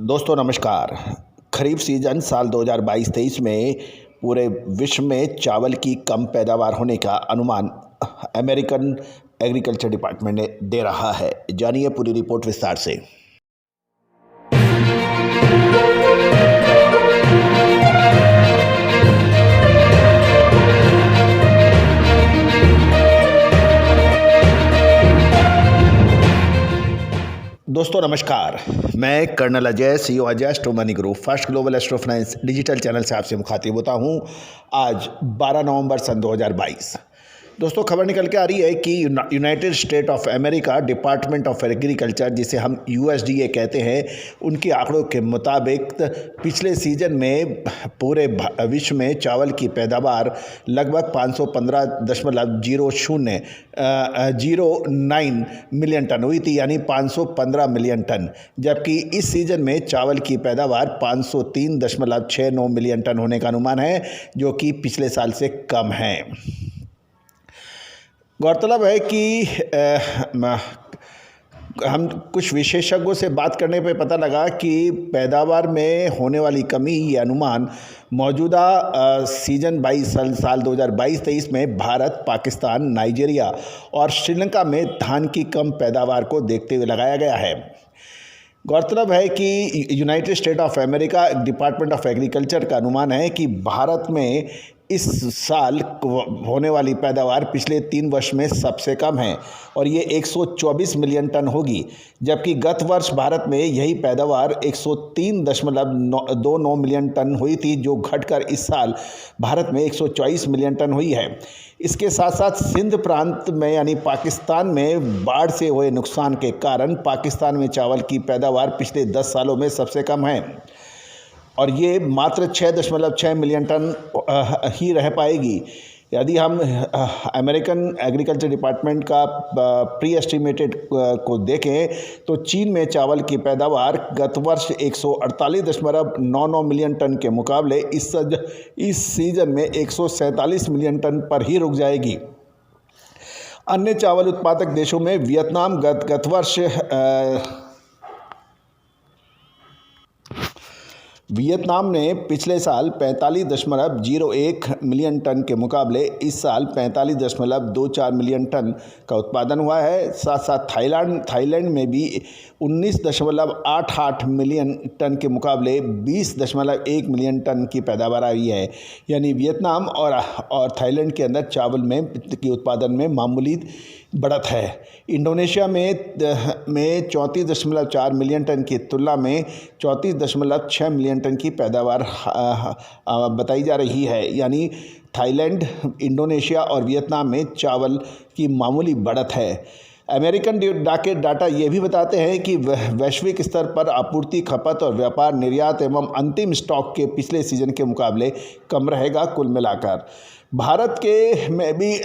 दोस्तों नमस्कार। खरीफ सीजन साल 2022-23 में पूरे विश्व में चावल की कम पैदावार होने का अनुमान अमेरिकन एग्रीकल्चर डिपार्टमेंट ने दे रहा है। जानिए पूरी रिपोर्ट विस्तार से। दोस्तों नमस्कार, मैं colonel Ajay, CEO Ajay astro money group first global astro finance digital channel से आपसे मुखातिब होता हूं। आज 12 नवंबर सन 2022। दोस्तों खबर निकल के आ रही है कि United state of America department of agriculture, जिसे हम USDA कहते हैं, उनके आंकड़ों के मुताबिक पिछले सीजन में पूरे विश्व में चावल की पैदावार लगभग 515.09 मिलियन टन हुई थी, यानी 515 मिलियन टन। जबकि इस सीजन में चावल की पैदावार 503.69 मिलियन टन होने का अनुमान है, जो कि पिछले साल से कम है। गौरतलब है कि हम कुछ विशेषज्ञों से बात करने पे पता लगा कि पैदावार में होने वाली कमी, ये अनुमान मौजूदा सीजन 22 साल 2022-23 में भारत, पाकिस्तान, नाइजीरिया और श्रीलंका में धान की कम पैदावार को देखते हुए लगाया गया है। गौरतलब है कि United state of America department of agriculture का अनुमान है कि भारत में इस साल होने वाली पैदावार पिछले 3 वर्ष में सबसे कम है और ये 124 मिलियन टन होगी। जबकि गत वर्ष भारत में यही पैदावार 103.29 मिलियन टन हुई थी, जो घटकर इस साल भारत में 124 मिलियन टन हुई है। इसके साथ साथ सिंध प्रांत में यानी पाकिस्तान में बाढ़ से हुए नुकसान के कारण पाकिस्तान में चावल की पैदावार पिछले 10 सालों में सबसे कम है और ये मात्र 6.6 मिलियन टन ही रह पाएगी। यदि हम अमेरिकन एग्रीकल्चर डिपार्टमेंट का प्री एस्टिमेटेड को देखें तो चीन में चावल की पैदावार गत वर्ष 148.99 मिलियन टन के मुकाबले इस सीजन में 147 मिलियन टन पर ही रुक जाएगी। अन्य चावल उत्पादक देशों में वियतनाम गत वर्ष वियतनाम ने पिछले साल 45.01 मिलियन टन के मुकाबले इस साल 45.24 मिलियन टन का उत्पादन हुआ है। साथ साथ थाईलैंड में भी 19.88 मिलियन टन के मुकाबले 20.1 मिलियन टन की पैदावार आई है। यानी वियतनाम और थाईलैंड के अंदर चावल के उत्पादन में मामूली बढ़त है। इंडोनेशिया में 34.4 मिलियन टन की तुलना में 34.6 मिलियन टन की पैदावार बताई जा रही है। यानी थाईलैंड, इंडोनेशिया और वियतनाम में चावल की मामूली बढ़त है। अमेरिकन डाटा ये भी बताते हैं कि वैश्विक स्तर पर आपूर्ति, खपत और व्यापार, निर्यात एवं अंतिम स्टॉक के पिछले सीजन के मुकाबले कम रहेगा। कुल मिलाकर भारत के में भी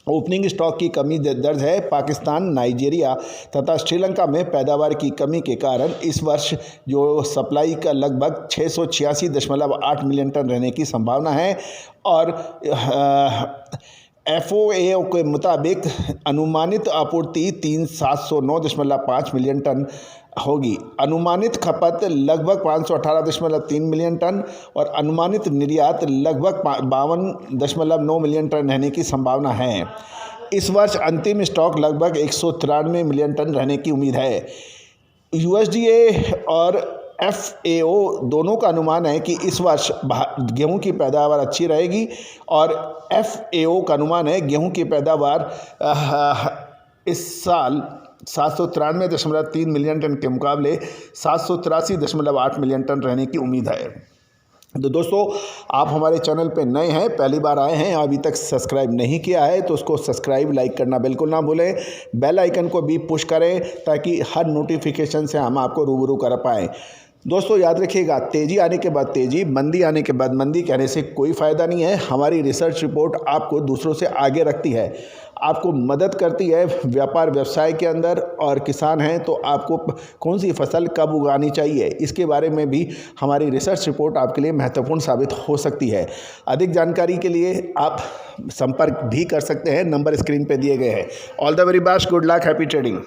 ओपनिंग स्टॉक की कमी दर्ज है। पाकिस्तान, नाइजीरिया तथा श्रीलंका में पैदावार की कमी के कारण इस वर्ष जो सप्लाई का लगभग 686.8 मिलियन टन रहने की संभावना है और FAO के मुताबिक अनुमानित आपूर्ति 709.5 मिलियन टन होगी। अनुमानित खपत लगभग 518.3 मिलियन टन और अनुमानित निर्यात लगभग 52.9 मिलियन टन रहने की संभावना है। इस वर्ष अंतिम स्टॉक लगभग 193 मिलियन टन रहने की उम्मीद है। USDA और FAO दोनों का अनुमान है कि इस वर्ष गेहूं की पैदावार अच्छी रहेगी और FAO का अनुमान है गेहूं की पैदावार इस साल 793.3 मिलियन टन के मुकाबले 783.8 मिलियन टन रहने की उम्मीद है। तो दोस्तों, आप हमारे चैनल पे नए हैं, पहली बार आए हैं, अभी तक सब्सक्राइब नहीं किया है तो उसको सब्सक्राइब, लाइक करना बिल्कुल ना भूलें। बेल आइकन को भी पुश करें ताकि हर नोटिफिकेशन से हम आपको रूबरू कर पाएँ। दोस्तों याद रखिएगा, तेज़ी आने के बाद तेज़ी, मंदी आने के बाद मंदी कहने से कोई फ़ायदा नहीं है। हमारी रिसर्च रिपोर्ट आपको दूसरों से आगे रखती है, आपको मदद करती है व्यापार व्यवसाय के अंदर, और किसान हैं तो आपको कौन सी फसल कब उगानी चाहिए इसके बारे में भी हमारी रिसर्च रिपोर्ट आपके लिए महत्वपूर्ण साबित हो सकती है। अधिक जानकारी के लिए आप संपर्क भी कर सकते हैं, नंबर स्क्रीन पे दिए गए हैं। All the very best, good luck, happy trading.